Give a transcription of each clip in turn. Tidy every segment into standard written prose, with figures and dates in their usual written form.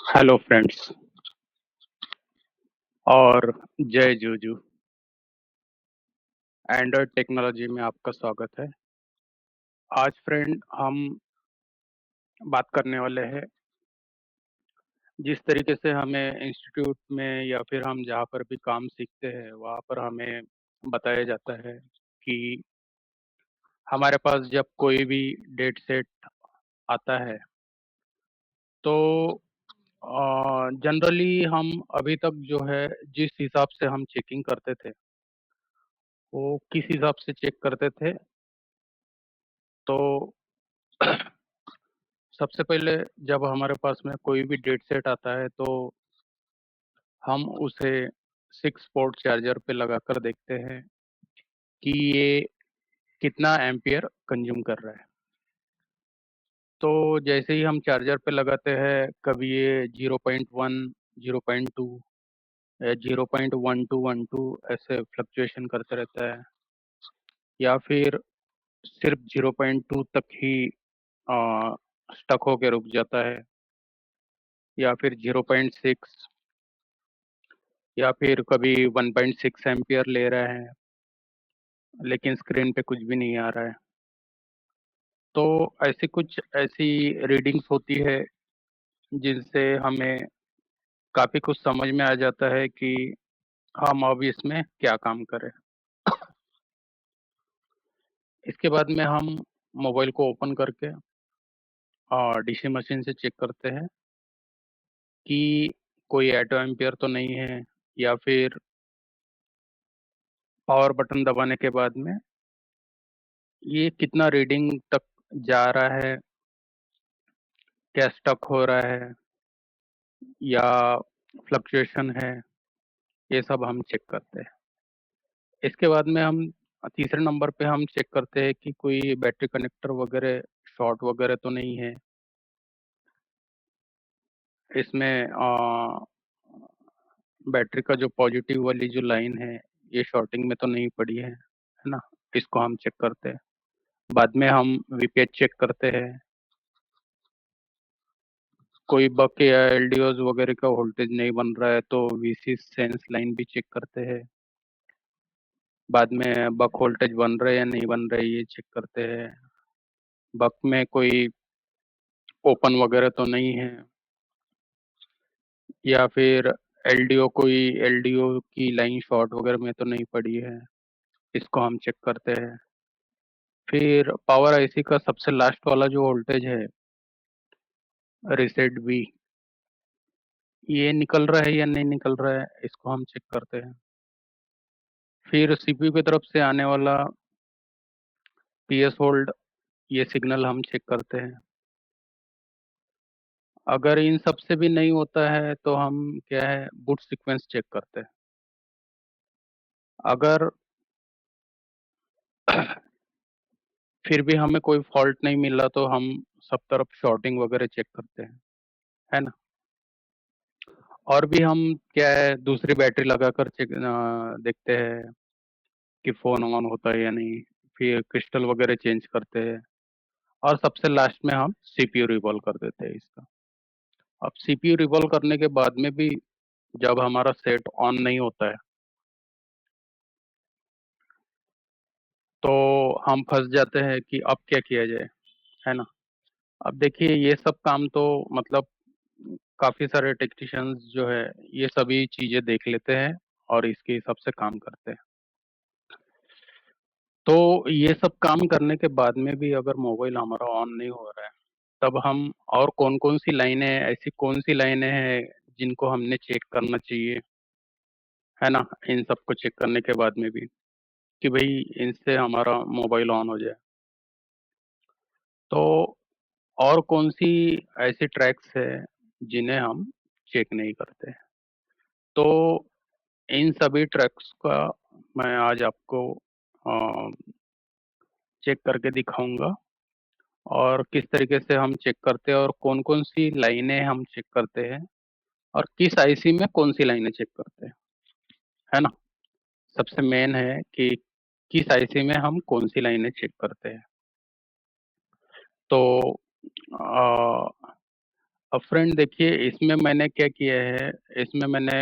Hello friends और जय Juju. Android technology में आपका स्वागत है। आज फ्रेंड हम बात करने वाले हैं जिस तरीके से हमें इंस्टीट्यूट में या फिर हम जहाँ पर भी काम सीखते हैं वहाँ पर हमें बताया जाता है कि हमारे पास जब कोई भी डेट सेट आता है तो जनरली हम अभी तक जो है जिस हिसाब से हम चेकिंग करते थे वो किस हिसाब से चेक करते थे। तो सबसे पहले जब हमारे पास में कोई भी डेट सेट आता है तो हम उसे 6 पोर्ट चार्जर पे लगाकर देखते हैं कि ये कितना एम्पियर कंज्यूम कर रहा है। तो जैसे ही हम चार्जर पे लगाते हैं कभी ये 0.1 0.2 0.1212 ऐसे फ्लक्चुएशन करते रहता है या फिर सिर्फ 0.2 तक ही स्टक होके रुक जाता है या फिर 0.6 या फिर कभी 1.6 एम्पियर ले रहा है लेकिन स्क्रीन पे कुछ भी नहीं आ रहा है। तो ऐसी कुछ ऐसी रीडिंग्स होती है जिनसे हमें काफ़ी कुछ समझ में आ जाता है कि हम अब इसमें क्या काम करें। इसके बाद में हम मोबाइल को ओपन करके डीसी मशीन से चेक करते हैं कि कोई ऑटो एम्पियर तो नहीं है या फिर पावर बटन दबाने के बाद में ये कितना रीडिंग तक जा रहा है, क्या स्टक हो रहा है या फ्लक्चुएशन है, ये सब हम चेक करते हैं। इसके बाद में हम तीसरे नंबर पे हम चेक करते हैं कि कोई बैटरी कनेक्टर वगैरह शॉर्ट वगैरह तो नहीं है। इसमें बैटरी का जो पॉजिटिव वाली जो लाइन है ये शॉर्टिंग में तो नहीं पड़ी है ना। इसको हम चेक करते हैं। बाद में हम वीपीएच चेक करते हैं। कोई बक या एलडीओज वगैरह का वोल्टेज नहीं बन रहा है तो वीसी सेंस लाइन भी चेक करते हैं। बाद में बक वोल्टेज बन रहा है या नहीं बन रहा है ये चेक करते हैं। बक में कोई ओपन वगैरह तो नहीं है या फिर एलडीओ कोई एलडीओ की लाइन शॉर्ट वगैरह में तो नहीं पड़ी है। इसको हम चेक करते हैं। फिर पावर आईसी का सबसे लास्ट वाला जो वोल्टेज है रीसेट बी, ये निकल रहा है या नहीं निकल रहा है इसको हम चेक करते हैं। फिर सीपीयू की तरफ से आने वाला पीएस होल्ड, ये सिग्नल हम चेक करते हैं। अगर इन सब से भी नहीं होता है तो हम क्या है बूट सीक्वेंस चेक करते हैं। अगर फिर भी हमें कोई फॉल्ट नहीं मिला तो हम सब तरफ शॉर्टिंग वगैरह चेक करते हैं, है ना। और भी हम क्या है दूसरी बैटरी लगाकर चेक देखते हैं कि फ़ोन ऑन होता है या नहीं। फिर क्रिस्टल वगैरह चेंज करते हैं और सबसे लास्ट में हम सीपीयू रिवॉल्व कर देते हैं इसका। अब सीपीयू रिवॉल्व करने के बाद में भी जब हमारा सेट ऑन नहीं होता है तो हम फंस जाते हैं कि अब क्या किया जाए, है ना। अब देखिए ये सब काम तो मतलब काफ़ी सारे टेक्नीशियंस जो है ये सभी चीज़ें देख लेते हैं और इसके हिसाब से काम करते हैं। तो ये सब काम करने के बाद में भी अगर मोबाइल हमारा ऑन नहीं हो रहा है तब हम और कौन-कौन सी लाइनें ऐसी कौन सी लाइनें हैं जिनको हमने चेक करना चाहिए, है ना? इन सबको चेक करने के बाद में भी कि भई इनसे हमारा मोबाइल ऑन हो जाए। तो और कौन-सी ऐसी ट्रैक्स है जिन्हें हम चेक नहीं करते? तो इन सभी ट्रैक्स का मैं आज आपको अ, चेक करके दिखाऊँगा और किस तरीके से हम चेक करते हैं और कौन-कौन सी लाइनें हम चेक करते हैं और किस आईसी में कौन-सी लाइनें चेक करते हैं, है ना? सबसे मेन है कि किस आईसी में हम कौन-सी लाइनें चेक करते हैं। तो अ, अब फ्रेंड देखिए, इसमें मैंने क्या किया है, इसमें मैंने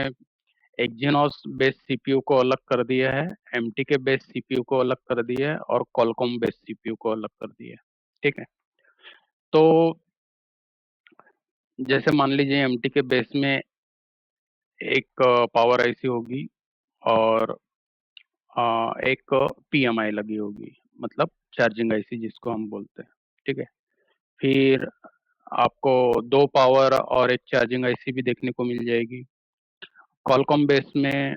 एक्जिनोस बेस सीपीयू को अलग कर दिया है, एमटीके बेस सीपीयू को अलग कर दिया है और क्वालकॉम बेस सीपीयू को अलग कर दिया है। ठीक है, तो जैसे मान लीजिए एमटीके बेस में एक पावर आईसी होगी और एक पीएमआई लगी होगी, मतलब चार्जिंग आईसी जिसको हम बोलते हैं। ठीक है, फिर आपको दो पावर और एक चार्जिंग आईसी भी देखने को मिल जाएगी। क्वालकॉम बेस में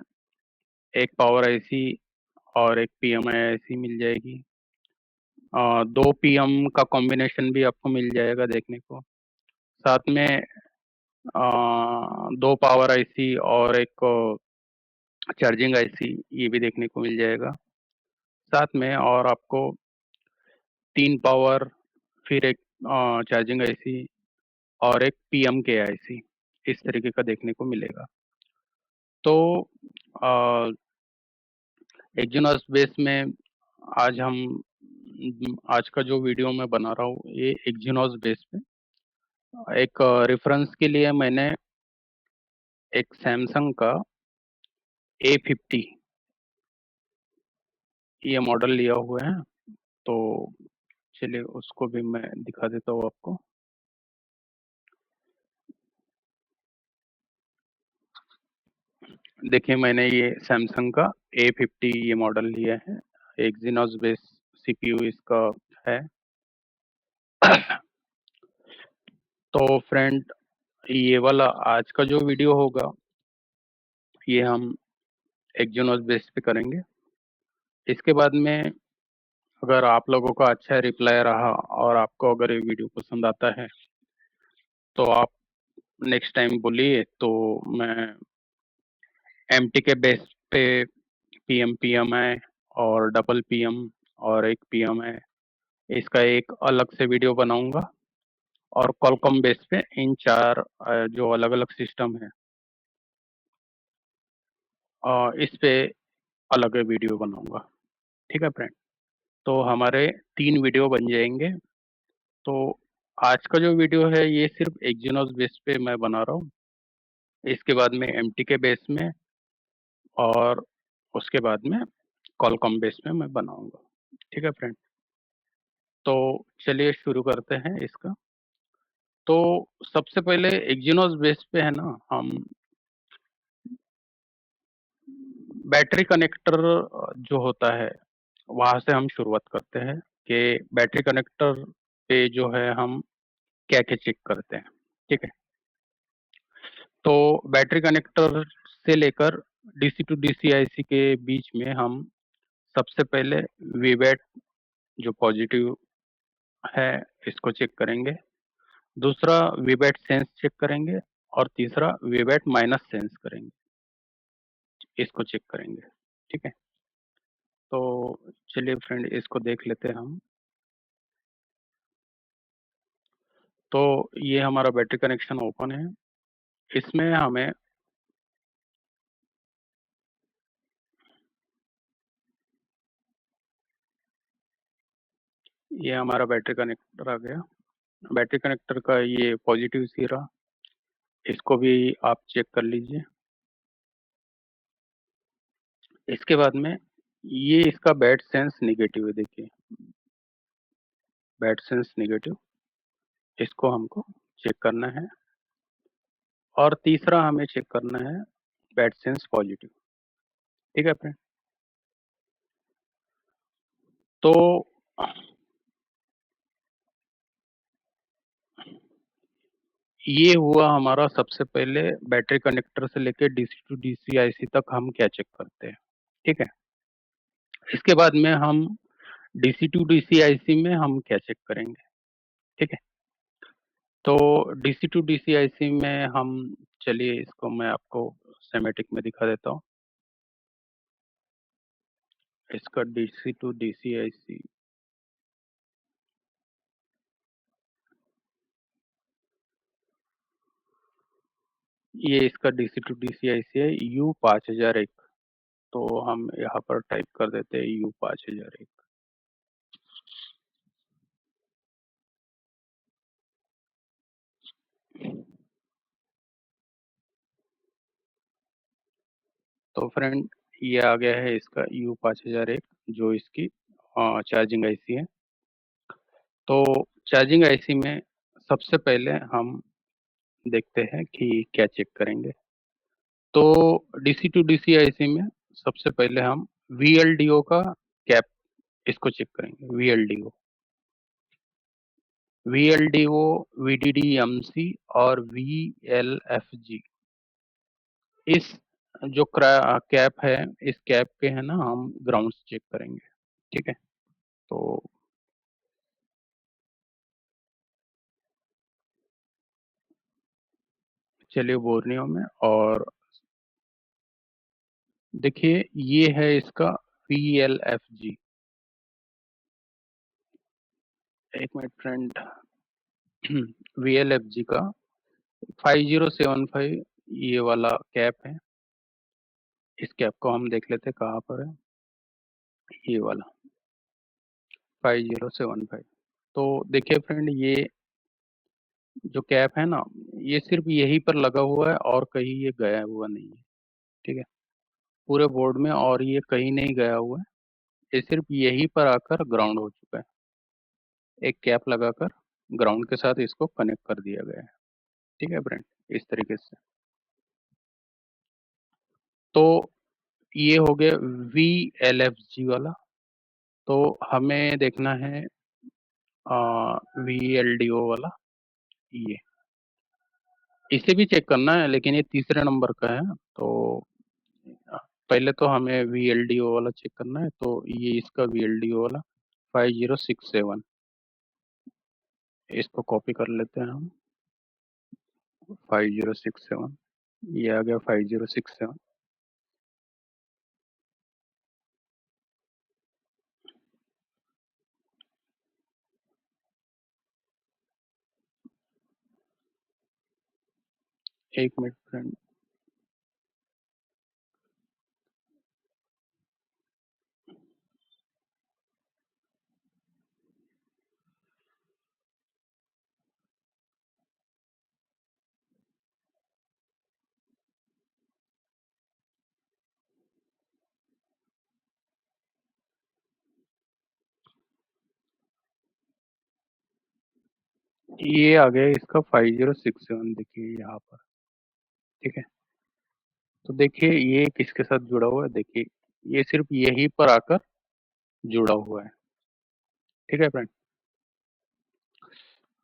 एक पावर आईसी और एक पीएमआई आईसी मिल जाएगी। दो पीएम का कॉम्बिनेशन भी आपको मिल जाएगा देखने को। साथ में दो पावर आईसी और एक चार्जिंग आईसी ये भी देखने को मिल जाएगा। साथ में और आपको तीन पावर, फिर एक चार्जिंग आईसी और एक पीएम के आईसी इस तरीके का देखने को मिलेगा। तो एक्जिनोस बेस में आज हम आज का जो वीडियो मैं बना रहा हूँ ये एक्जिनोस बेस पे। एक रेफरेंस के लिए मैंने एक सैमसंग का A50 ये मॉडल लिया हुआ है, तो चलिए उसको भी मैं दिखा देता हूँ आपको। देखिए मैंने ये सैमसंग का A50 ये मॉडल लिया है, एक्जिनोस बेस सीपीयू इसका है। तो फ्रेंड ये वाला आज का जो वीडियो होगा ये हम एक्जिनोस बेस पे करेंगे। इसके बाद में अगर आप लोगों का अच्छा रिप्लाई रहा और आपको अगर ये वीडियो पसंद आता है तो आप नेक्स्ट टाइम बोलिए, तो मैं एमटी के बेस पे पीएम पीएमआई और डबल पीएम और एक पीएमआई इसका एक अलग से वीडियो बनाऊंगा। और कॉलकॉम बेस पे इन चार जो अलग अलग सिस्टम है इस पे अलग वीडियो बनाऊंगा। ठीक है फ्रेंड, तो हमारे तीन वीडियो बन जाएंगे। तो आज का जो वीडियो है ये सिर्फ एक्जिनोस बेस पे मैं बना रहा हूँ। इसके बाद में एमटी के बेस में और उसके बाद में कॉलकॉम बेस में मैं बनाऊंगा। ठीक है फ्रेंड, तो चलिए शुरू करते हैं इसका। तो सबसे पहले एक्जिनोस बेस पे है ना, हम बैटरी कनेक्टर जो होता है वहां से हम शुरुआत करते हैं कि बैटरी कनेक्टर पे जो है हम क्या क्या चेक करते हैं। ठीक है, तो बैटरी कनेक्टर से लेकर डीसी टू डीसी आईसी के बीच में हम सबसे पहले वीबैट जो पॉजिटिव है इसको चेक करेंगे, दूसरा वीबैट सेंस चेक करेंगे और तीसरा वीबैट माइनस सेंस करेंगे, इसको चेक करेंगे। ठीक है, तो चलिए फ्रेंड इसको देख लेते हैं हम। तो ये हमारा बैटरी कनेक्शन ओपन है, इसमें हमें ये हमारा बैटरी कनेक्टर आ गया। बैटरी कनेक्टर का ये पॉजिटिव सिरा, इसको भी आप चेक कर लीजिए। इसके बाद में ये इसका बैट सेंस निगेटिव है, देखिए बैट सेंस निगेटिव, इसको हमको चेक करना है। और तीसरा हमें चेक करना है बैट सेंस पॉजिटिव। ठीक है फ्रेंड, तो ये हुआ हमारा सबसे पहले बैटरी कनेक्टर से लेके डीसी टू डीसी आईसी तक हम क्या चेक करते हैं। ठीक है, इसके बाद में हम डीसी टू डीसी आईसी में हम क्या चेक करेंगे। ठीक है, तो डीसी टू डीसी आईसी में हम, चलिए इसको मैं आपको सेमेटिक में दिखा देता हूँ। इसका डीसी टू डीसी आईसी, ये इसका डीसी टू डीसी आईसी है U5001। तो हम यहाँ पर टाइप कर देते हैं U5001। तो फ्रेंड, ये आ गया है इसका U5001, जो इसकी चार्जिंग आईसी है। तो चार्जिंग आईसी में सबसे पहले हम देखते हैं कि क्या चेक करेंगे। तो डीसी टू डीसी आईसी में सबसे पहले हम वीएलडीओ का कैप, इसको चेक करेंगे। वीएलडीओ, वीएलडीओ, वीडीडीएमसी और वीएलएफजी, इस जो कैप है, इस कैप के है ना हम ग्राउंड्स चेक करेंगे। ठीक है, तो चलिए बोर्नियो में, और देखिए ये है इसका वीएलएफजी। एक मिनट फ्रेंड, वीएलएफजी का 5075 ये वाला कैप है। इस कैप को हम देख लेते हैं कहाँ पर है। ये वाला 5075। तो देखिए फ्रेंड, ये जो कैप है ना, ये सिर्फ यहीं पर लगा हुआ है और कहीं ये गया हुआ नहीं है। ठीक है, पूरे बोर्ड में और ये कहीं नहीं गया हुआ है। ये सिर्फ यहीं पर आकर ग्राउंड हो चुका है। एक कैप लगाकर ग्राउंड के साथ इसको कनेक्ट कर दिया गया है। ठीक है फ्रेंड, इस तरीके से। तो ये हो गया वी एल एफ जी वाला। तो हमें देखना है वी एल डी ओ वाला, ये इसे भी चेक करना है, लेकिन ये तीसरे नंबर का है। तो पहले तो हमें वी एल डी ओ वाला चेक करना है। तो ये इसका वी एल डी ओ वाला 5067, इसको कॉपी कर लेते हैं हम। 5067, ये आ गया 5067। एक मिनट फ्रेंड, ये आ गया इसका 5067, देखिए यहाँ पर। ठीक है, तो देखिए ये किसके साथ जुड़ा हुआ है। देखिए ये सिर्फ यहीं पर आकर जुड़ा हुआ है। ठीक है फ्रेंड,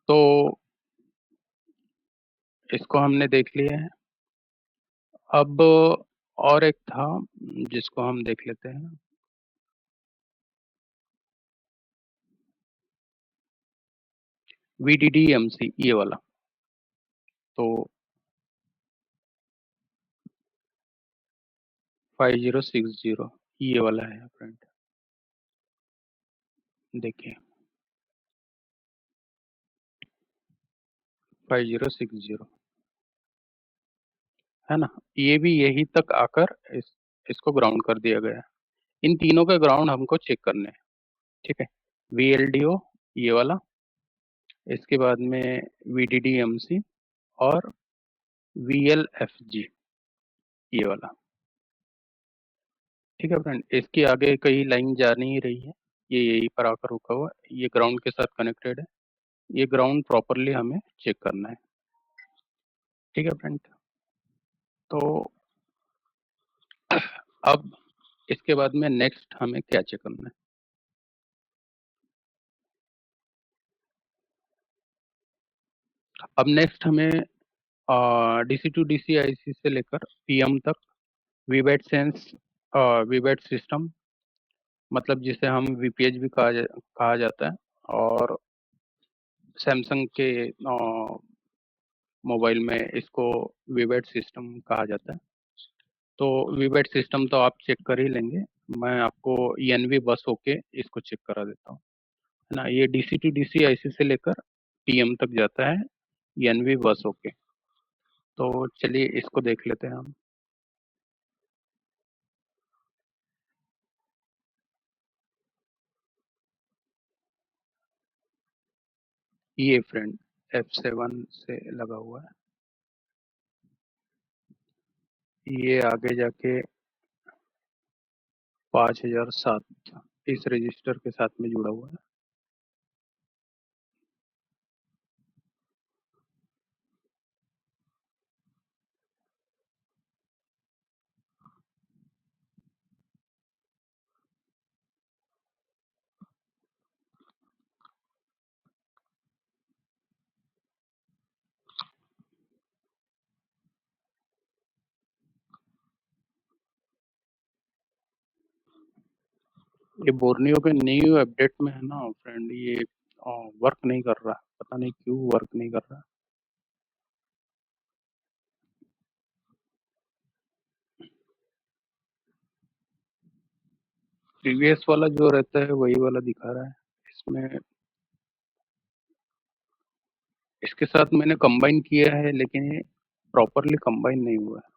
तो इसको हमने देख लिया है। अब और एक था जिसको हम देख लेते हैं। VDDMC, ये वाला। तो 5060, ये वाला है फ्रेंड। देखिए 5060 है ना, ये भी यहीं तक आकर इसको ग्राउंड कर दिया गया है। इन तीनों के ग्राउंड हमको चेक करने हैं। ठीक है, VLDO ये वाला, इसके बाद में VDDMC और VLFG ये वाला। ठीक है फ्रेंड, इसकी आगे कहीं लाइन जा नहीं रही है, ये यहीं पर आकर रुका हुआ है। ये ग्राउंड के साथ कनेक्टेड है। ये ग्राउंड प्रॉपरली हमें चेक करना है। ठीक है फ्रेंड, तो अब इसके बाद में नेक्स्ट हमें क्या चेक करना है। अब नेक्स्ट हमें डीसी टू डीसी आईसी से लेकर पीएम तक वीबैट सेंस, वीबैट सिस्टम, मतलब जिसे हम वीपीएच भी कहा जाता है, और सैमसंग के मोबाइल में इसको वीबैट सिस्टम कहा जाता है। तो वीबैट सिस्टम तो आप चेक कर ही लेंगे, मैं आपको ईएनवी बस होके इसको चेक करा देता हूँ। है ना, ये डीसी टू डीसी आईसी से लेकर पीएम तक जाता है ईएनवी बस होके। तो चलिए इसको देख लेते हैं हम। ये फ्रेंड, F7 से लगा हुआ है। ये आगे जाके 5007 इस रजिस्टर के साथ में जुड़ा हुआ है। ये बोर्नियो के न्यू अपडेट में है ना फ्रेंड, ये वर्क नहीं कर रहा, पता नहीं क्यों वर्क नहीं कर रहा। प्रीवियस वाला जो रहता है वही वाला दिखा रहा है इसमें। इसके साथ मैंने कंबाइन किया है लेकिन ये प्रॉपरली कंबाइन नहीं हुआ है।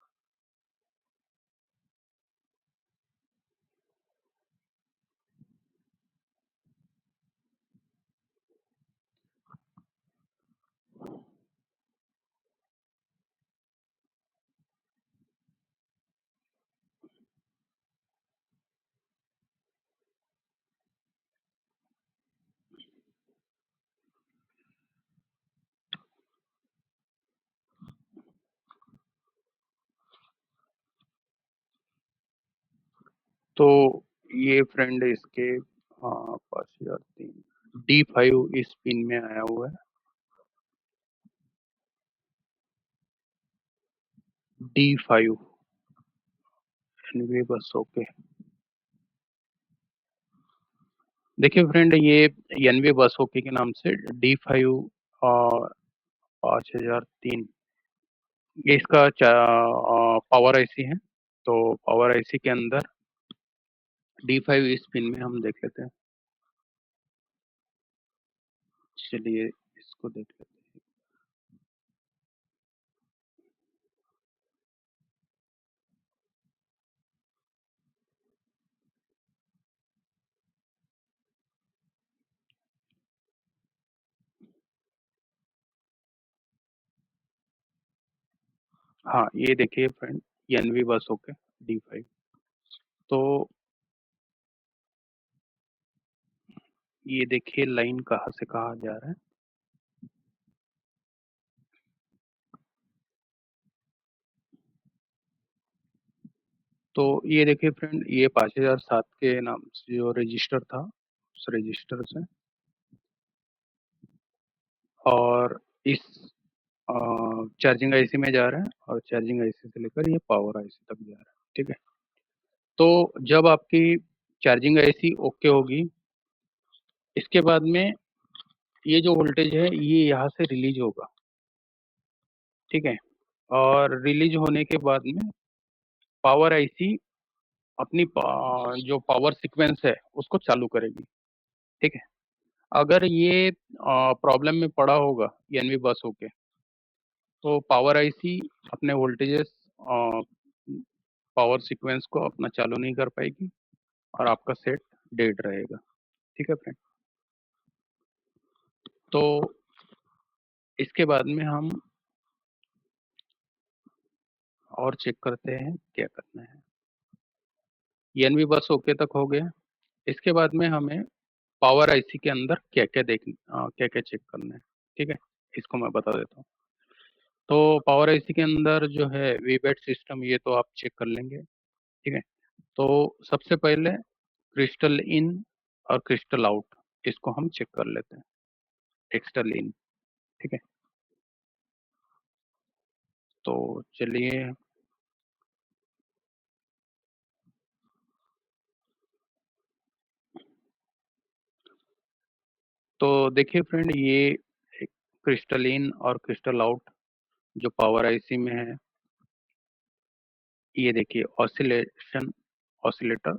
तो ये फ्रेंड इसके 5003 D5 इस पिन में आया हुआ है। D5 एनवे बस ओके। देखिए फ्रेंड, ये एनवे बस ओके के नाम से D5 5003 ये इसका पावर आईसी है। तो पावर आईसी के अंदर D5 इस पिन में हम देख लेते हैं। चलिए इसको देख लेते हैं। हाँ, ये देखिए फ्रेंड, एनवी बस ओके D5। तो ये देखिए लाइन कहाँ से कहाँ जा रहा है। तो ये देखिए फ्रेंड, ये 5007 के नाम से जो रजिस्टर था उस रजिस्टर से, और इस चार्जिंग आईसी में जा रहा है, और चार्जिंग आईसी से लेकर ये पावर आईसी तक जा रहा है। ठीक है। तो जब आपकी चार्जिंग आईसी ओके होगी, इसके बाद में ये जो वोल्टेज है ये यहाँ से रिलीज होगा। ठीक है। और रिलीज होने के बाद में पावर आईसी अपनी जो पावर सीक्वेंस है उसको चालू करेगी। ठीक है। अगर ये प्रॉब्लम में पड़ा होगा एनवी बस होके, तो पावर आईसी अपने वोल्टेजेस पावर सीक्वेंस को अपना चालू नहीं कर पाएगी और आपका सेट डेड रहेगा। ठीक है फ्रेंड। तो इसके बाद में हम और चेक करते हैं क्या करना है। एनवी बस ओके तक हो गया। इसके बाद में हमें पावर आईसी के अंदर क्या क्या क्या क्या चेक करना है। ठीक है, इसको मैं बता देता हूँ। तो पावर आईसी के अंदर जो है वीबैट सिस्टम, ये तो आप चेक कर लेंगे। ठीक है। तो सबसे पहले क्रिस्टल इन और क्रिस्टल आउट, इसको हम चेक कर लेते हैं। क्रिस्टल इन। ठीक है। तो चलिए, तो देखिए फ्रेंड, ये क्रिस्टल इन और क्रिस्टल आउट जो पावर आईसी में है, ये देखिए ऑसिलेशन, ऑसिलेटर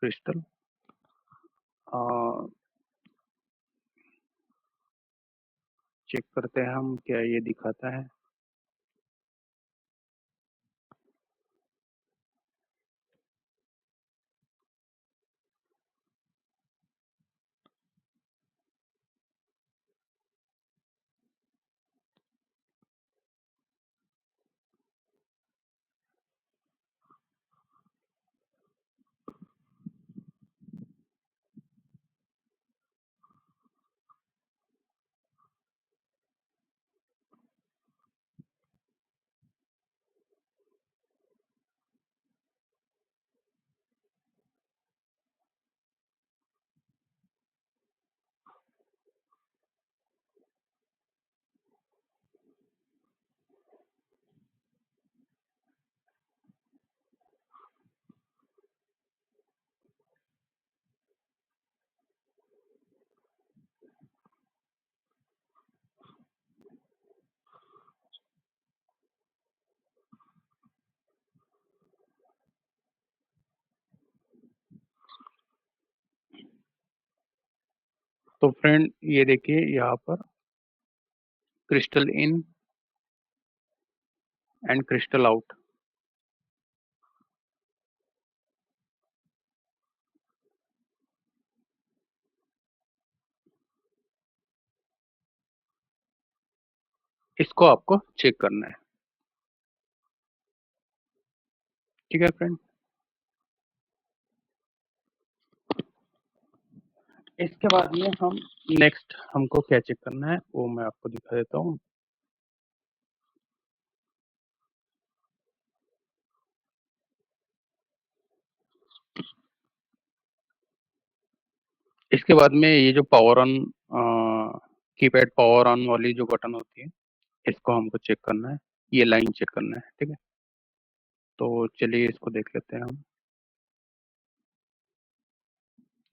क्रिस्टल। चेक करते हैं हम क्या ये दिखाता है। तो फ्रेंड ये देखिए यहाँ पर crystal in and crystal out. इसको आपको चेक करना है। ठीक है फ्रेंड, इसके बाद में हम नेक्स्ट हमको क्या चेक करना है वो मैं आपको दिखा देता हूँ। इसके बाद में ये जो power on keypad power on वाली जो बटन होती है इसको हमको चेक करना है, ये लाइन चेक करना है। ठीक है, तो चलिए इसको देख लेते हैं हम।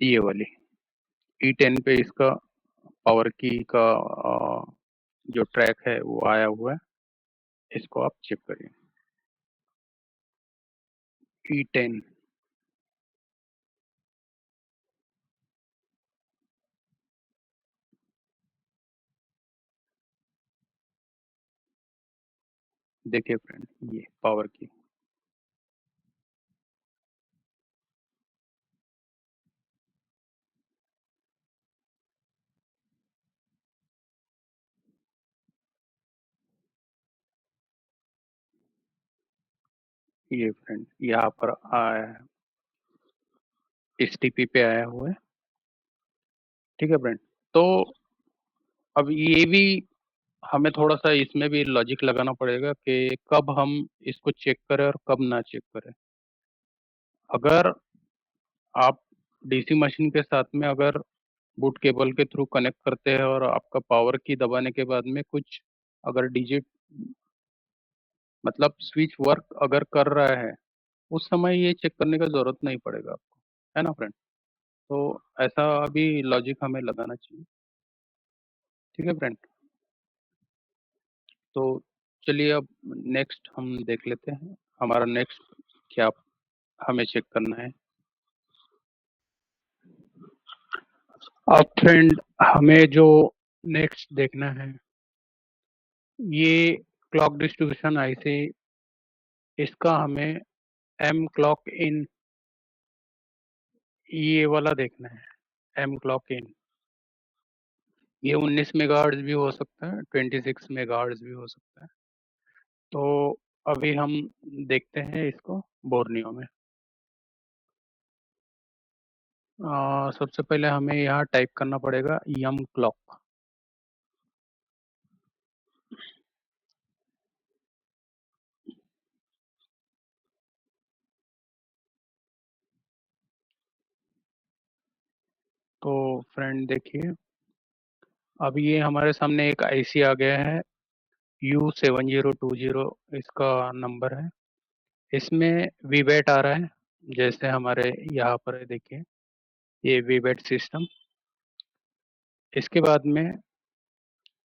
ये वाली E10 पे इसका पावर की का जो ट्रैक है वो आया हुआ है, इसको आप चेक करिए। E10 देखिए फ्रेंड, ये पावर की, ये फ्रेंड यहाँ पर आया है, STP पे आया हुआ है। ठीक है फ्रेंड, तो अब ये भी हमें थोड़ा सा इसमें भी लॉजिक लगाना पड़ेगा कि कब हम इसको चेक करें और कब ना चेक करें। अगर आप DC मशीन के साथ में अगर बूट केबल के थ्रू कनेक्ट करते हैं और आपका पावर की दबाने के बाद में कुछ अगर डिजिट मतलब स्विच वर्क अगर कर रहा है, उस समय ये चेक करने का जरूरत नहीं पड़ेगा आपको, है ना फ्रेंड। तो ऐसा अभी लॉजिक हमें लगाना चाहिए। ठीक है फ्रेंड, तो चलिए अब नेक्स्ट हम देख लेते हैं हमारा नेक्स्ट क्या हमें चेक करना है। अब फ्रेंड हमें जो नेक्स्ट देखना है ये क्लॉक डिस्ट्रीब्यूशन आईसी, इसका हमें एम क्लॉक इन ये वाला देखना है। एम क्लॉक इन ये 19 मेगाहर्ट्ज भी हो सकता है, 26 मेगाहर्ट्ज भी हो सकता है। तो अभी हम देखते हैं इसको बोर्नियो में। सबसे पहले हमें यहाँ टाइप करना पड़ेगा यम क्लॉक। तो फ्रेंड देखिए, अब ये हमारे सामने एक आईसी आ गया है U7020, इसका नंबर है। इसमें वीबैट आ रहा है, जैसे हमारे यहाँ पर है देखिए, ये वीबैट सिस्टम। इसके बाद में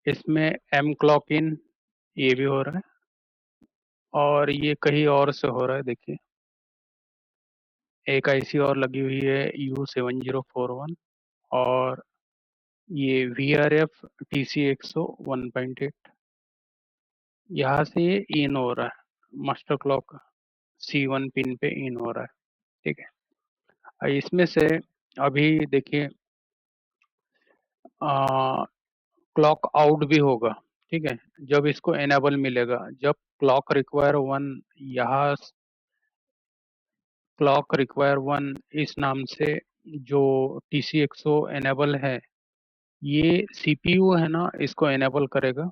इसमें एम क्लॉक इन ये भी हो रहा है, और ये कहीं और से हो रहा है देखिए। एक आईसी और लगी हुई है U7041, और ये VRF TC100 1.8, यहाँ से ये इन हो रहा है, मास्टर क्लॉक C1 पिन पे इन हो रहा है। ठीक है, इसमें से अभी देखिए क्लॉक आउट भी होगा। ठीक है, जब इसको एनेबल मिलेगा, जब क्लॉक रिक्वायर वन, यहाँ क्लॉक रिक्वायर वन इस नाम से जो TC100 एनेबल है, ये CPU है ना, इसको एनेबल करेगा,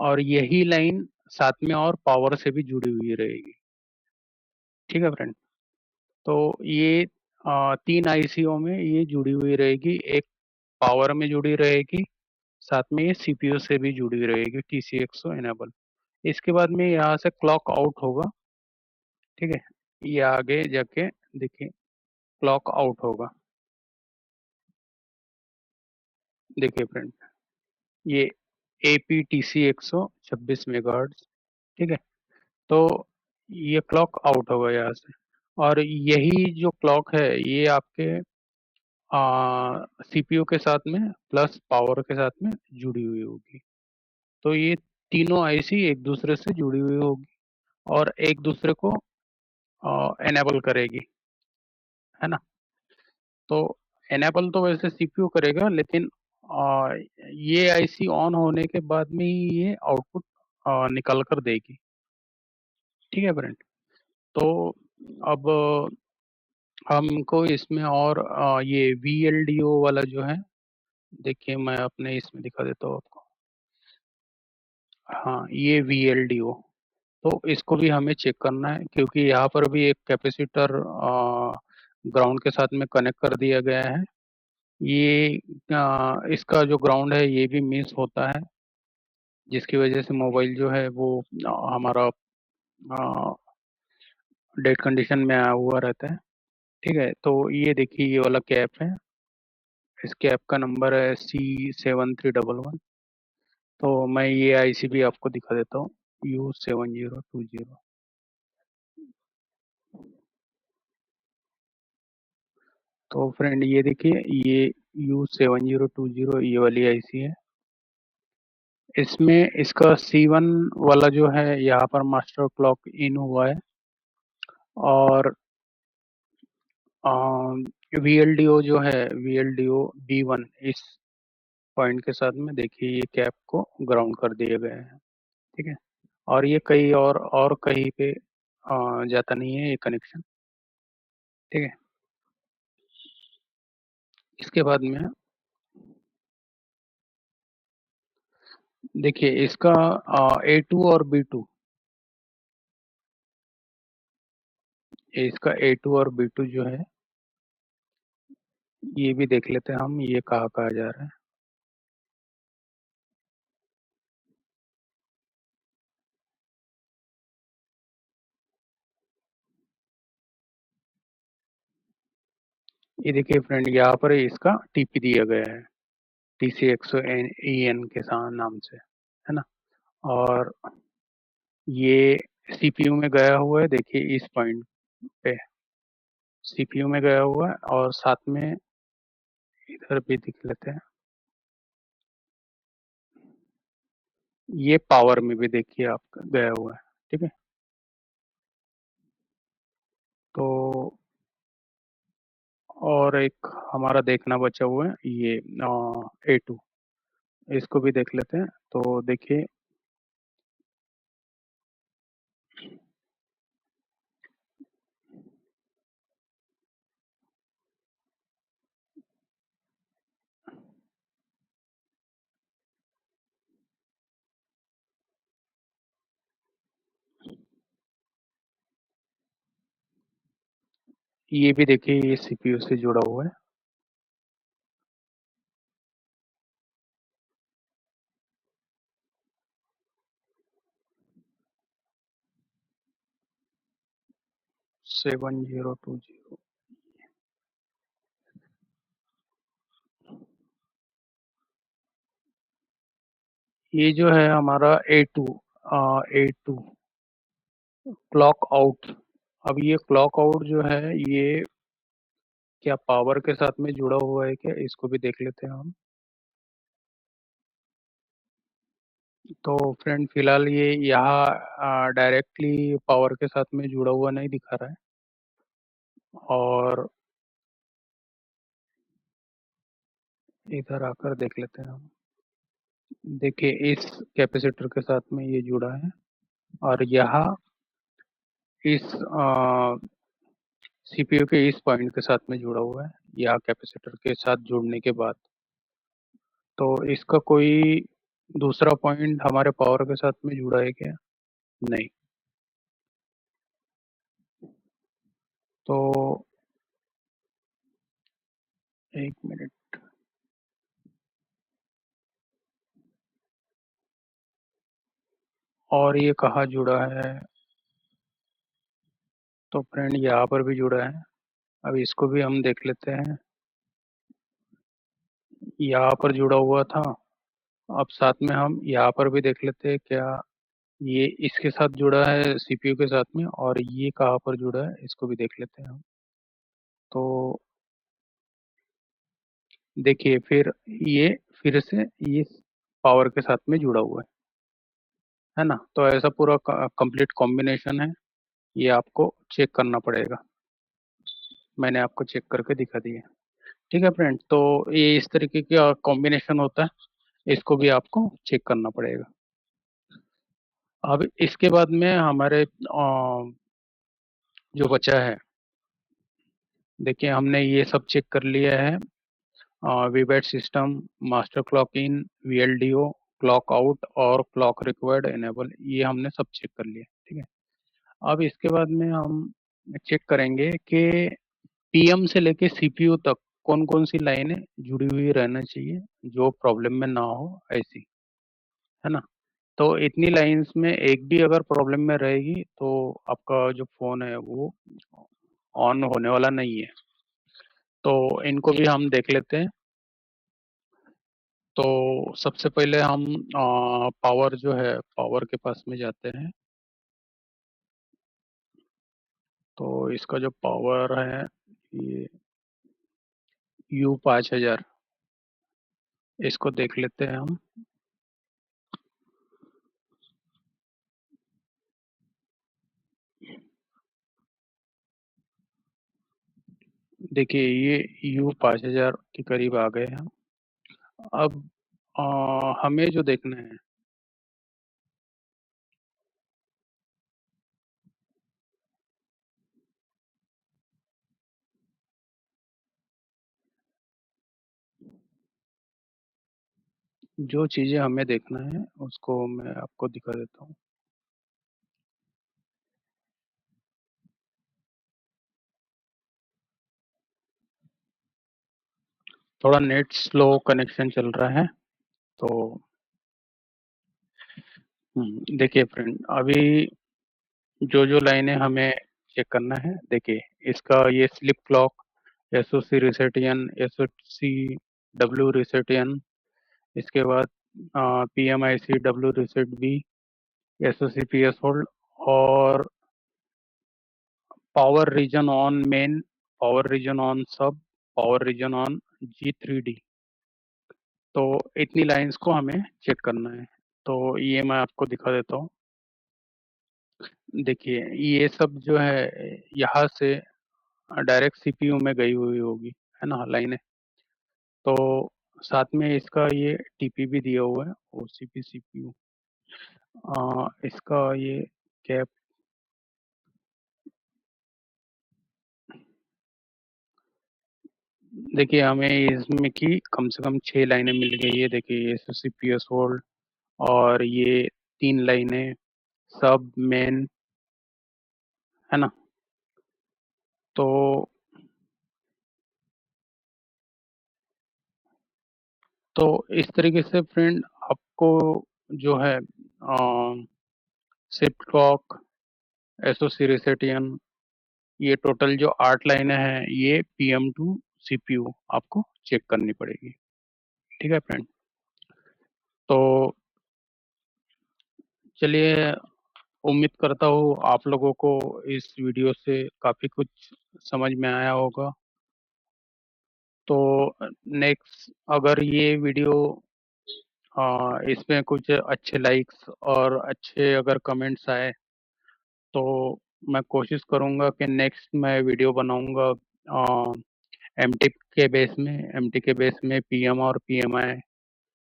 और यही लाइन साथ में और पावर से भी जुड़ी हुई रहेगी। ठीक है फ्रेंड, तो ये तीन आईसीओ में ये जुड़ी हुई रहेगी, एक पावर में जुड़ी रहेगी, साथ में ये CPU से भी जुड़ी रहेगी TC100 एनेबल। इसके बाद में यहाँ से क्लॉक आउट होगा। ठीक है, ये आगे जाके देखिए क्लॉक आउट होगा। देखिए फ्रेंड, ये APTC 126 मेगाहर्ट्ज। ठीक है, तो ये क्लॉक आउट होगा यहाँ से, और यही जो क्लॉक है ये आपके सीपीयू के साथ में प्लस पावर के साथ में जुड़ी हुई होगी। तो ये तीनों आईसी एक दूसरे से जुड़ी हुई होगी और एक दूसरे को एनेबल करेगी, है ना। तो एनेबल तो वैसे सीपीयू करेगा, लेकिन आ, ये आईसी ऑन होने के बाद में ही ये आउटपुट निकाल कर देगी। ठीक है फ्रेंड। तो अब हमको इसमें और ये VLDO वाला जो है, देखिए मैं अपने इसमें दिखा देता हूँ आपको। हाँ, ये VLDO, तो इसको भी हमें चेक करना है, क्योंकि यहाँ पर भी एक कैपेसिटर ग्राउंड के साथ में कनेक्ट कर दिया गया है। ये इसका जो ग्राउंड है ये भी मिस होता है, जिसकी वजह से मोबाइल जो है वो हमारा डेड कंडीशन में आया हुआ रहता है। ठीक है, तो ये देखिए ये वाला कैप है, इस कैप का नंबर है C7311। तो मैं ये आईसी भी आपको दिखा देता हूँ, U7020। तो फ्रेंड ये देखिए, ये U7020 ये वाली आईसी है। इसमें इसका C1 वाला जो है यहाँ पर मास्टर क्लॉक इन हुआ है, और VLDO जो है, VLDO B1, इस पॉइंट के साथ में देखिए ये कैप को ग्राउंड कर दिए गए हैं। ठीक है, और ये कहीं और कहीं पे जाता नहीं है ये कनेक्शन। ठीक है, इसके बाद में देखिए इसका A2 और B2, इसका A2 और B2 जो है ये भी देख लेते हैं हम, ये कहाँ कहाँ जा रहा है। ये देखिए फ्रेंड, यहाँ पर इसका TP दिया गया है, TC100EN के नाम से, है ना। और ये सीपीयू में गया हुआ है, देखिए इस पॉइंट पे सीपीयू में गया हुआ है, और साथ में इधर भी दिख लेते हैं, ये पावर में भी देखिए आप गया हुआ है। ठीक है, तो और एक हमारा देखना बचा हुआ है, ये A2, इसको भी देख लेते हैं। तो देखिए ये भी देखिए ये सीपीयू से जुड़ा हुआ है। 7020, ये जो है हमारा A2 क्लॉक आउट। अब ये क्लॉक आउट जो है ये क्या पावर के साथ में जुड़ा हुआ है क्या, इसको भी देख लेते हैं हम। तो फ्रेंड फिलहाल ये यहाँ डायरेक्टली पावर के साथ में जुड़ा हुआ नहीं दिखा रहा है, और इधर आकर देख लेते हैं हम। देखिए इस कैपेसिटर के साथ में ये जुड़ा है, और यहाँ इस सीपीयू के इस पॉइंट के साथ में जुड़ा हुआ है, या कैपेसिटर के साथ जुड़ने के बाद। तो इसका कोई दूसरा पॉइंट हमारे पावर के साथ में जुड़ा है क्या? नहीं। तो एक मिनट, और ये कहाँ जुड़ा है? तो फ्रेंड यहाँ पर भी जुड़ा है, अब इसको भी हम देख लेते हैं। यहाँ पर जुड़ा हुआ था, अब साथ में हम यहाँ पर भी देख लेते हैं क्या ये इसके साथ जुड़ा है सीपीयू के साथ में, और ये कहाँ पर जुड़ा है इसको भी देख लेते हैं हम। तो देखिए फिर ये फिर से ये पावर के साथ में जुड़ा हुआ है ना? तो ऐसा पूरा कंप्लीट कॉम्बिनेशन है, ये आपको चेक करना पड़ेगा। मैंने आपको चेक करके दिखा दिया। ठीक है फ्रेंड, तो ये इस तरीके का कॉम्बिनेशन होता है, इसको भी आपको चेक करना पड़ेगा। अब इसके बाद में हमारे जो बचा है, देखिए हमने ये सब चेक कर लिया है। VBAT system, master clock in, VLDO, clock out और क्लॉक रिक्वायर्ड इनेबल, ये हमने सब चेक कर लिया। ठीक है, अब इसके बाद में हम चेक करेंगे कि पीएम से लेके सीपीयू तक कौन कौन सी लाइनें जुड़ी हुई रहना चाहिए, जो प्रॉब्लम में ना हो ऐसी, है ना? तो इतनी लाइंस में एक भी अगर प्रॉब्लम में रहेगी तो आपका जो फ़ोन है वो ऑन होने वाला नहीं है। तो इनको भी हम देख लेते हैं। तो सबसे पहले हम पावर जो है, पावर के पास में जाते हैं। तो इसका जो पावर है, ये U5000, इसको देख लेते हैं हम। देखिए ये U5000 के करीब आ गए हैं। अब हमें जो देखना है, जो चीज़ें हमें देखना है उसको मैं आपको दिखा देता हूँ। थोड़ा नेट स्लो कनेक्शन चल रहा है। तो देखिए फ्रेंड, अभी जो लाइनें हमें चेक करना है, देखिए इसका ये स्लिप क्लॉक, एसओसी रिसेटियन, एसओसी डब्ल्यू रिसेटियन, इसके बाद PMIC W reset B, SOC PS hold और power region on main, power region on sub, power region on G3D। तो इतनी लाइंस को हमें चेक करना है। तो ये मैं आपको दिखा देता हूँ। देखिए ये सब जो है यहाँ से डायरेक्ट सीपीयू में गई हुई होगी, है ना, लाइनें। तो साथ में इसका ये टीपी भी दिया हुआ है, ओसीपी सीपीयू। इसका ये कैप, देखिए हमें इसमें की कम से कम 6 लाइनें मिल गई है। देखिए S S C P S hold और ये 3 लाइनें सब मेन, है ना? तो तो इस तरीके से फ्रेंड आपको जो है शिफ्ट क्लॉक, एसओसी रिसेटियन, ये टोटल जो 8 लाइनें हैं, ये पीएम टू सीपीयू आपको चेक करनी पड़ेगी। ठीक है फ्रेंड, तो चलिए, उम्मीद करता हूँ आप लोगों को इस वीडियो से काफ़ी कुछ समझ में आया होगा। तो नेक्स्ट अगर ये वीडियो इसमें कुछ अच्छे लाइक्स और अच्छे अगर कमेंट्स आए तो मैं कोशिश करूँगा कि नेक्स्ट मैं वीडियो बनाऊँगा एमटी के बेस में, एमटी के बेस में पीएम और पीएमआई,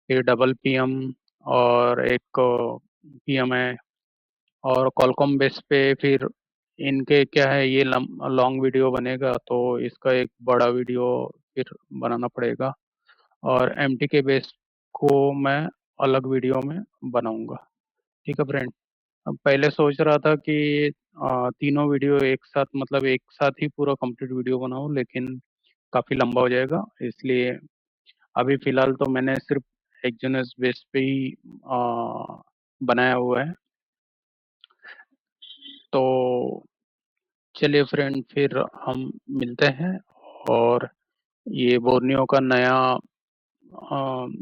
फिर डबल पीएम और एक पीएमआई, और कॉलकॉम बेस पे फिर इनके क्या है, ये लॉन्ग वीडियो बनेगा तो इसका एक बड़ा वीडियो फिर बनाना पड़ेगा, और एमटी के बेस को मैं अलग वीडियो में बनाऊंगा। ठीक है फ्रेंड, अब पहले सोच रहा था कि तीनों वीडियो एक साथ, मतलब एक साथ ही पूरा कंप्लीट वीडियो बनाऊं, लेकिन काफ़ी लंबा हो जाएगा, इसलिए अभी फ़िलहाल तो मैंने सिर्फ एक्जोनस बेस पे ही बनाया हुआ है। तो चलिए फ्रेंड, फिर हम मिलते हैं। और ये बोर्नियो का नया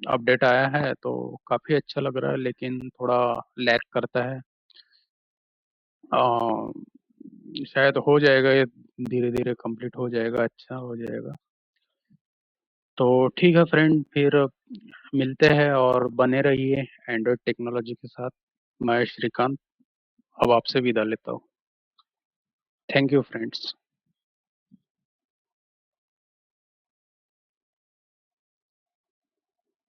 अपडेट आया है तो काफ़ी अच्छा लग रहा है, लेकिन थोड़ा लैग करता है। अ, शायद हो जाएगा ये, धीरे धीरे कंप्लीट हो जाएगा, अच्छा हो जाएगा। तो ठीक है फ्रेंड, फिर मिलते हैं और बने रहिए एंड्रॉयड टेक्नोलॉजी के साथ। मैं श्रीकांत अब आपसे विदा लेता हूँ। Thank you friends.